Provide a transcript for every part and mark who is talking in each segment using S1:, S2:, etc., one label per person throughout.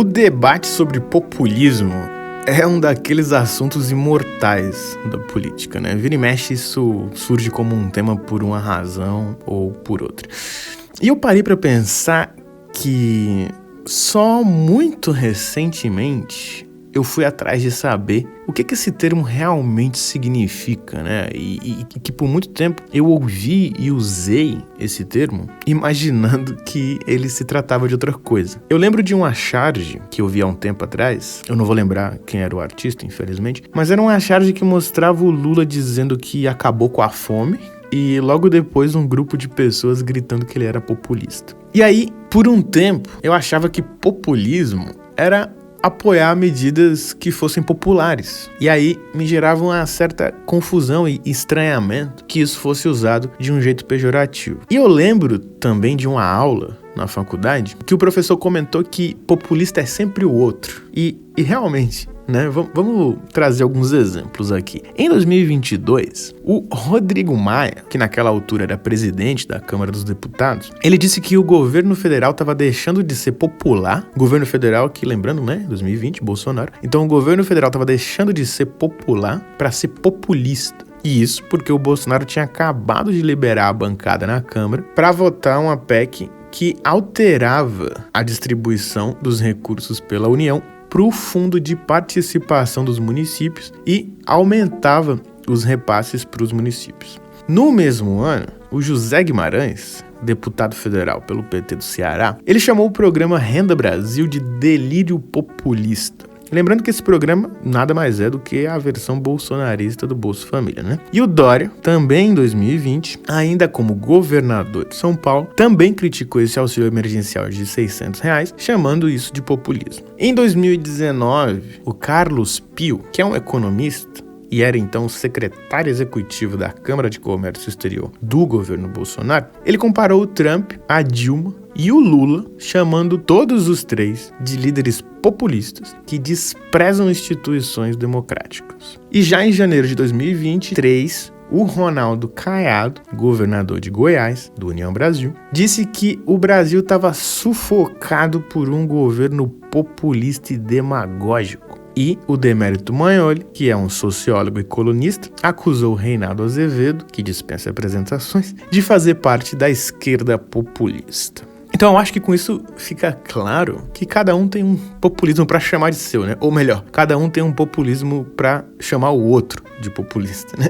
S1: O debate sobre populismo é um daqueles assuntos imortais da política, né? Vira e mexe, isso surge como um tema por uma razão ou por outra. E eu parei para pensar que só muito recentemente eu fui atrás de saber o que esse termo realmente significa, né? E que por muito tempo eu ouvi e usei esse termo imaginando que ele se tratava de outra coisa. Eu lembro de uma charge que eu vi há um tempo atrás, eu não vou lembrar quem era o artista, infelizmente, mas era uma charge que mostrava o Lula dizendo que acabou com a fome e logo depois um grupo de pessoas gritando que ele era populista. E aí, por um tempo, eu achava que populismo era apoiar medidas que fossem populares. E aí me gerava uma certa confusão e estranhamento que isso fosse usado de um jeito pejorativo. E eu lembro também de uma aula na faculdade que o professor comentou que populista é sempre o outro. E realmente, né? Vamos trazer alguns exemplos aqui. Em 2022, o Rodrigo Maia, que naquela altura era presidente da Câmara dos Deputados, ele disse que o governo federal estava deixando de ser popular. Governo federal que, lembrando, né? 2020, Bolsonaro. Então o governo federal estava deixando de ser popular para ser populista. E isso porque o Bolsonaro tinha acabado de liberar a bancada na Câmara para votar uma PEC que alterava a distribuição dos recursos pela União para o Fundo de Participação dos Municípios e aumentava os repasses para os municípios. No mesmo ano, o José Guimarães, deputado federal pelo PT do Ceará, ele chamou o programa Renda Brasil de delírio populista. Lembrando que esse programa nada mais é do que a versão bolsonarista do Bolsa Família, né? E o Dória, também em 2020, ainda como governador de São Paulo, também criticou esse auxílio emergencial de R$600, chamando isso de populismo. Em 2019, o Carlos Pio, que é um economista e era então secretário executivo da Câmara de Comércio Exterior do governo Bolsonaro, ele comparou o Trump, a Dilma e o Lula, chamando todos os três de líderes populistas que desprezam instituições democráticas. E já em janeiro de 2023, o Ronaldo Caiado, governador de Goiás, do União Brasil, disse que o Brasil estava sufocado por um governo populista e demagógico. E o Demérito Magnoli, que é um sociólogo e colunista, acusou o Reinaldo Azevedo, que dispensa apresentações, de fazer parte da esquerda populista. Então eu acho que com isso fica claro que cada um tem um populismo para chamar de seu, né? Ou melhor, cada um tem um populismo para chamar o outro de populista, né?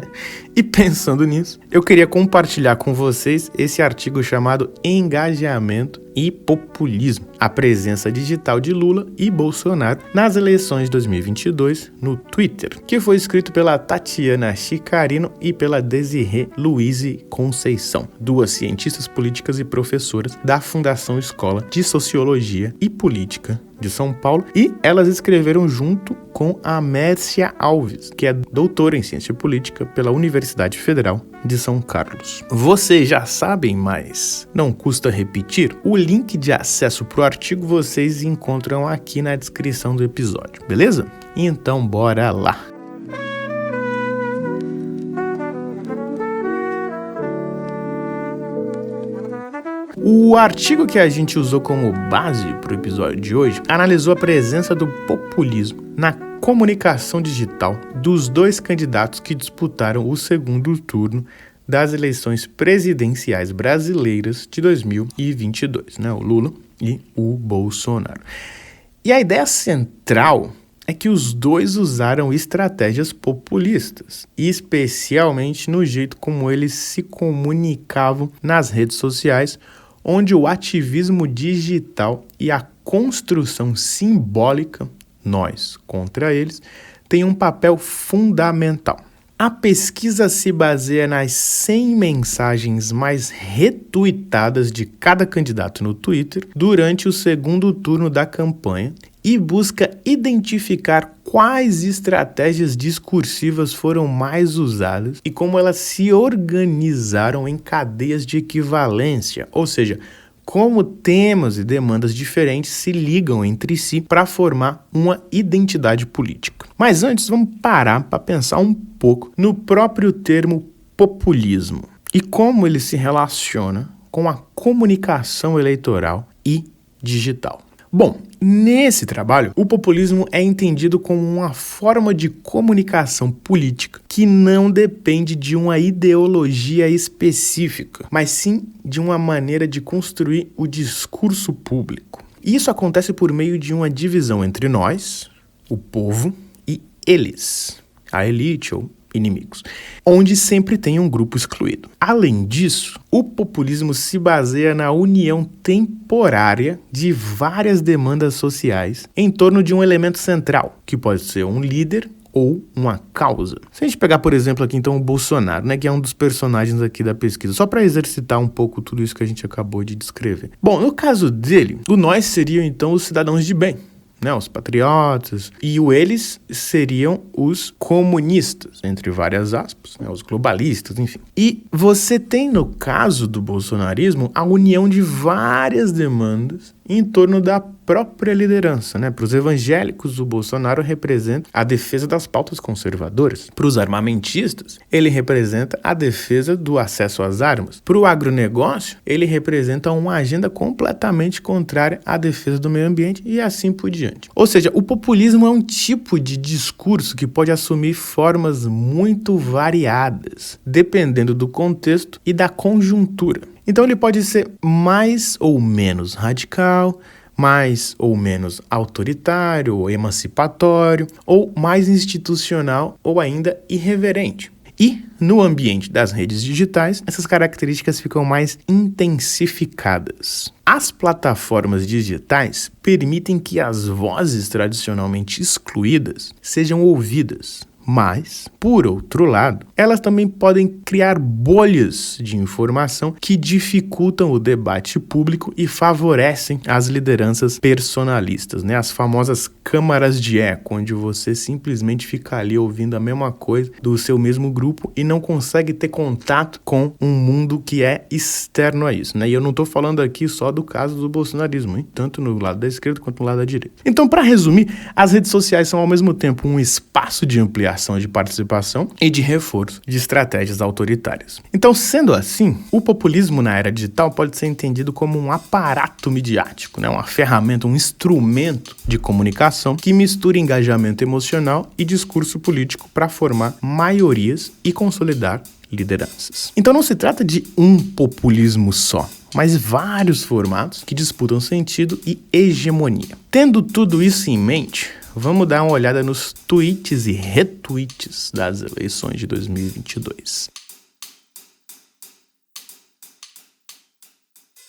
S1: E pensando nisso, eu queria compartilhar com vocês esse artigo chamado Engajamento e Populismo, a presença digital de Lula e Bolsonaro nas eleições de 2022 no Twitter, que foi escrito pela Tatiana Chicarino e pela Desirê Luize Conceição, duas cientistas políticas e professoras da Fundação Escola de Sociologia e Política de São Paulo, e elas escreveram junto com a Mércia Alves, que é doutora em Ciência Política pela Universidade Federal de São Carlos. Vocês já sabem, mas não custa repetir, o link de acesso para o artigo vocês encontram aqui na descrição do episódio, beleza? Então bora lá! O artigo que a gente usou como base para o episódio de hoje analisou a presença do populismo na comunicação digital dos dois candidatos que disputaram o segundo turno das eleições presidenciais brasileiras de 2022, né? O Lula e o Bolsonaro. E a ideia central é que os dois usaram estratégias populistas, especialmente no jeito como eles se comunicavam nas redes sociais, onde o ativismo digital e a construção simbólica, nós contra eles, tem um papel fundamental. A pesquisa se baseia nas 100 mensagens mais retuitadas de cada candidato no Twitter durante o segundo turno da campanha e busca identificar quais estratégias discursivas foram mais usadas e como elas se organizaram em cadeias de equivalência, ou seja, como temas e demandas diferentes se ligam entre si para formar uma identidade política. Mas antes, vamos parar para pensar um pouco no próprio termo populismo e como ele se relaciona com a comunicação eleitoral e digital. Bom, Nesse trabalho, o populismo é entendido como uma forma de comunicação política que não depende de uma ideologia específica, mas sim de uma maneira de construir o discurso público. Isso acontece por meio de uma divisão entre nós, o povo, e eles, a elite ou inimigos, onde sempre tem um grupo excluído. Além disso, o populismo se baseia na união temporária de várias demandas sociais em torno de um elemento central, que pode ser um líder ou uma causa. Se a gente pegar, por exemplo, aqui então o Bolsonaro, que é um dos personagens aqui da pesquisa, só para exercitar um pouco tudo isso que a gente acabou de descrever. Bom, no caso dele, o nós seriam então os cidadãos de bem, os patriotas, e o eles seriam os comunistas, entre várias aspas, os globalistas, enfim. E você tem, no caso do bolsonarismo, a união de várias demandas em torno da própria liderança, Para os evangélicos, o Bolsonaro representa a defesa das pautas conservadoras. Para os armamentistas, ele representa a defesa do acesso às armas. Para o agronegócio, ele representa uma agenda completamente contrária à defesa do meio ambiente e assim por diante. Ou seja, o populismo é um tipo de discurso que pode assumir formas muito variadas, dependendo do contexto e da conjuntura. Então ele pode ser mais ou menos radical, mais ou menos autoritário ou emancipatório, ou mais institucional ou ainda irreverente. E no ambiente das redes digitais, essas características ficam mais intensificadas. As plataformas digitais permitem que as vozes tradicionalmente excluídas sejam ouvidas. Mas, por outro lado, elas também podem criar bolhas de informação que dificultam o debate público e favorecem as lideranças personalistas, As famosas câmaras de eco, onde você simplesmente fica ali ouvindo a mesma coisa do seu mesmo grupo e não consegue ter contato com um mundo que é externo a isso, E eu não estou falando aqui só do caso do bolsonarismo, Tanto no lado da esquerda quanto no lado da direita. Então, para resumir, as redes sociais são ao mesmo tempo um espaço de ampliação de participação e de reforço de estratégias autoritárias. Então, sendo assim, o populismo na era digital pode ser entendido como um aparato midiático, uma ferramenta, um instrumento de comunicação que mistura engajamento emocional e discurso político para formar maiorias e consolidar lideranças. Então não se trata de um populismo só, mas vários formatos que disputam sentido e hegemonia. Tendo tudo isso em mente, vamos dar uma olhada nos tweets e retweets das eleições de 2022.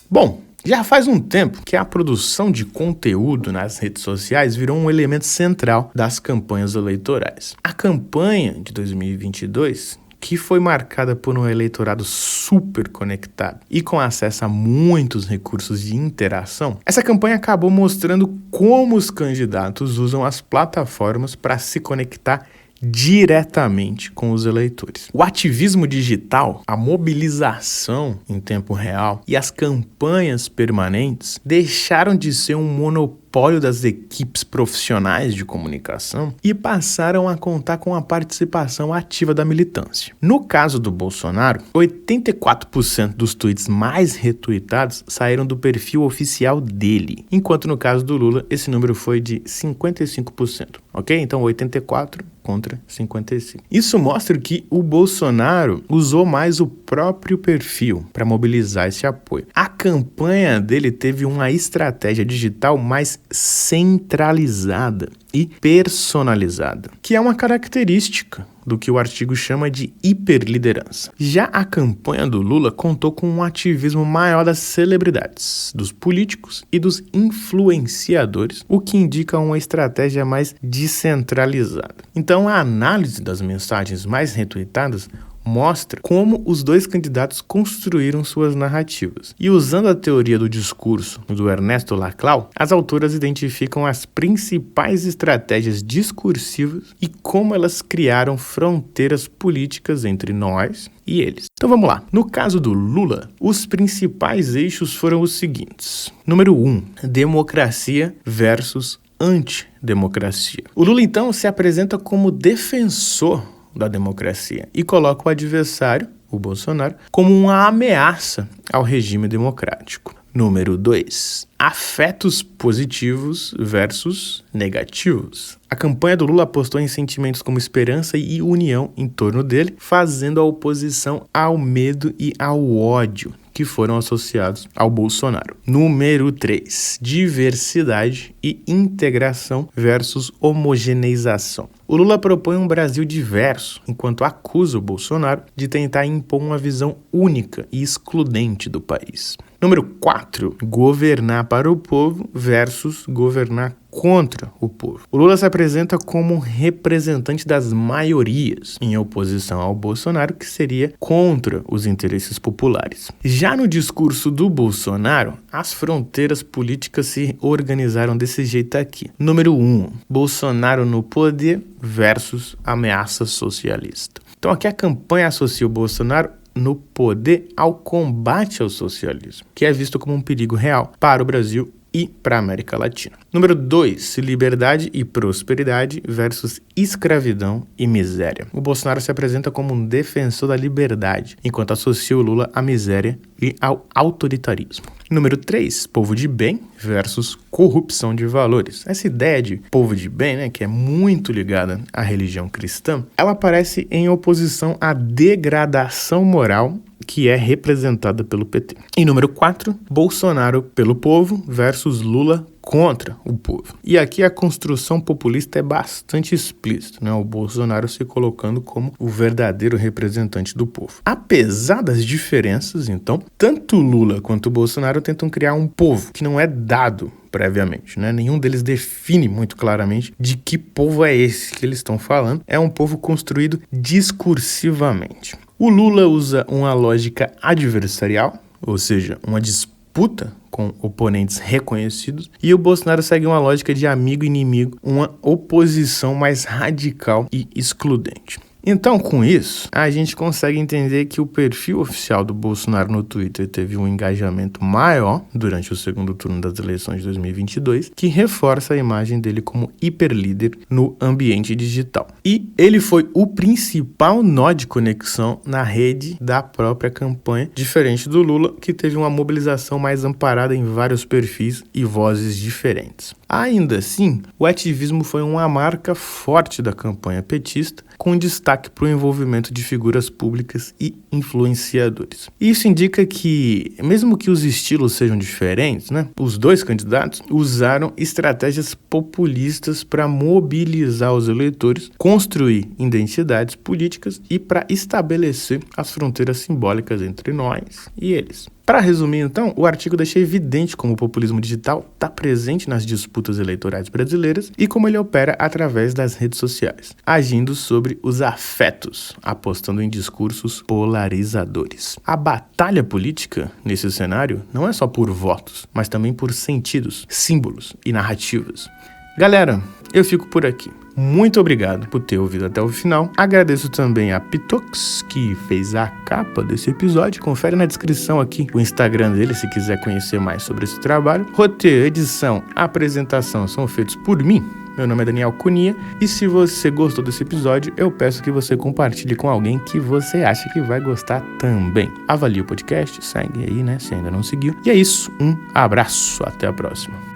S1: Bom, já faz um tempo que a produção de conteúdo nas redes sociais virou um elemento central das campanhas eleitorais. A campanha de 2022, que foi marcada por um eleitorado super conectado e com acesso a muitos recursos de interação, essa campanha acabou mostrando como os candidatos usam as plataformas para se conectar diretamente com os eleitores. O ativismo digital, a mobilização em tempo real e as campanhas permanentes deixaram de ser um monopólio das equipes profissionais de comunicação e passaram a contar com a participação ativa da militância. No caso do Bolsonaro, 84% dos tweets mais retuitados saíram do perfil oficial dele, enquanto no caso do Lula esse número foi de 55%, ok? Então 84 contra 55. Isso mostra que o Bolsonaro usou mais o próprio perfil para mobilizar esse apoio. A campanha dele teve uma estratégia digital mais centralizada e personalizada, que é uma característica do que o artigo chama de hiperliderança. Já a campanha do Lula contou com um ativismo maior das celebridades, dos políticos e dos influenciadores, o que indica uma estratégia mais descentralizada. Então, a análise das mensagens mais retuitadas mostra como os dois candidatos construíram suas narrativas. E usando a teoria do discurso do Ernesto Laclau, as autoras identificam as principais estratégias discursivas e como elas criaram fronteiras políticas entre nós e eles. Então vamos lá. No caso do Lula, os principais eixos foram os seguintes. Número 1, democracia versus antidemocracia. O Lula, então, se apresenta como defensor da democracia e coloca o adversário, o Bolsonaro, como uma ameaça ao regime democrático. Número 2. Afetos positivos versus negativos. A campanha do Lula apostou em sentimentos como esperança e união em torno dele, fazendo a oposição ao medo e ao ódio que foram associados ao Bolsonaro. Número 3. Diversidade e integração versus homogeneização. O Lula propõe um Brasil diverso, enquanto acusa o Bolsonaro de tentar impor uma visão única e excludente do país. Número 4. Governar para o povo versus governar contra o povo. O Lula se apresenta como um representante das maiorias, em oposição ao Bolsonaro, que seria contra os interesses populares. Já no discurso do Bolsonaro, as fronteiras políticas se organizaram desse jeito aqui. Número 1. Bolsonaro no poder versus ameaça socialista. Então aqui a campanha associa o Bolsonaro no poder ao combate ao socialismo, que é visto como um perigo real para o Brasil e para a América Latina. Número 2, liberdade e prosperidade versus escravidão e miséria. O Bolsonaro se apresenta como um defensor da liberdade, enquanto associa o Lula à miséria e ao autoritarismo. Número 3, povo de bem versus corrupção de valores. Essa ideia de povo de bem, né, que é muito ligada à religião cristã, ela aparece em oposição à degradação moral que é representada pelo PT. E número 4, Bolsonaro pelo povo versus Lula contra o povo. E aqui a construção populista é bastante explícita, né? O Bolsonaro se colocando como o verdadeiro representante do povo. Apesar das diferenças, então, tanto Lula quanto o Bolsonaro tentam criar um povo que não é dado previamente, né? Nenhum deles define muito claramente de que povo é esse que eles estão falando. É um povo construído discursivamente. O Lula usa uma lógica adversarial, ou seja, uma disputa com oponentes reconhecidos, e o Bolsonaro segue uma lógica de amigo-inimigo, uma oposição mais radical e excludente. Então, com isso, a gente consegue entender que o perfil oficial do Bolsonaro no Twitter teve um engajamento maior durante o segundo turno das eleições de 2022, que reforça a imagem dele como hiperlíder no ambiente digital. E ele foi o principal nó de conexão na rede da própria campanha, diferente do Lula, que teve uma mobilização mais amparada em vários perfis e vozes diferentes. Ainda assim, o ativismo foi uma marca forte da campanha petista, com destaque para o envolvimento de figuras públicas e influenciadores. Isso indica que, mesmo que os estilos sejam diferentes, né, os dois candidatos usaram estratégias populistas para mobilizar os eleitores, construir identidades políticas e para estabelecer as fronteiras simbólicas entre nós e eles. Para resumir, então, o artigo deixa evidente como o populismo digital está presente nas disputas eleitorais brasileiras e como ele opera através das redes sociais, agindo sobre os afetos, apostando em discursos polarizadores. A batalha política, nesse cenário, não é só por votos, mas também por sentidos, símbolos e narrativas. Galera, eu fico por aqui. Muito obrigado por ter ouvido até o final. Agradeço também a Pitox, que fez a capa desse episódio. Confere na descrição aqui o Instagram dele, se quiser conhecer mais sobre esse trabalho. Roteiro, edição, apresentação são feitos por mim. Meu nome é Daniel Cunha e se você gostou desse episódio, eu peço que você compartilhe com alguém que você acha que vai gostar também. Avalie o podcast, segue aí, né, se ainda não seguiu. E é isso, um abraço, até a próxima.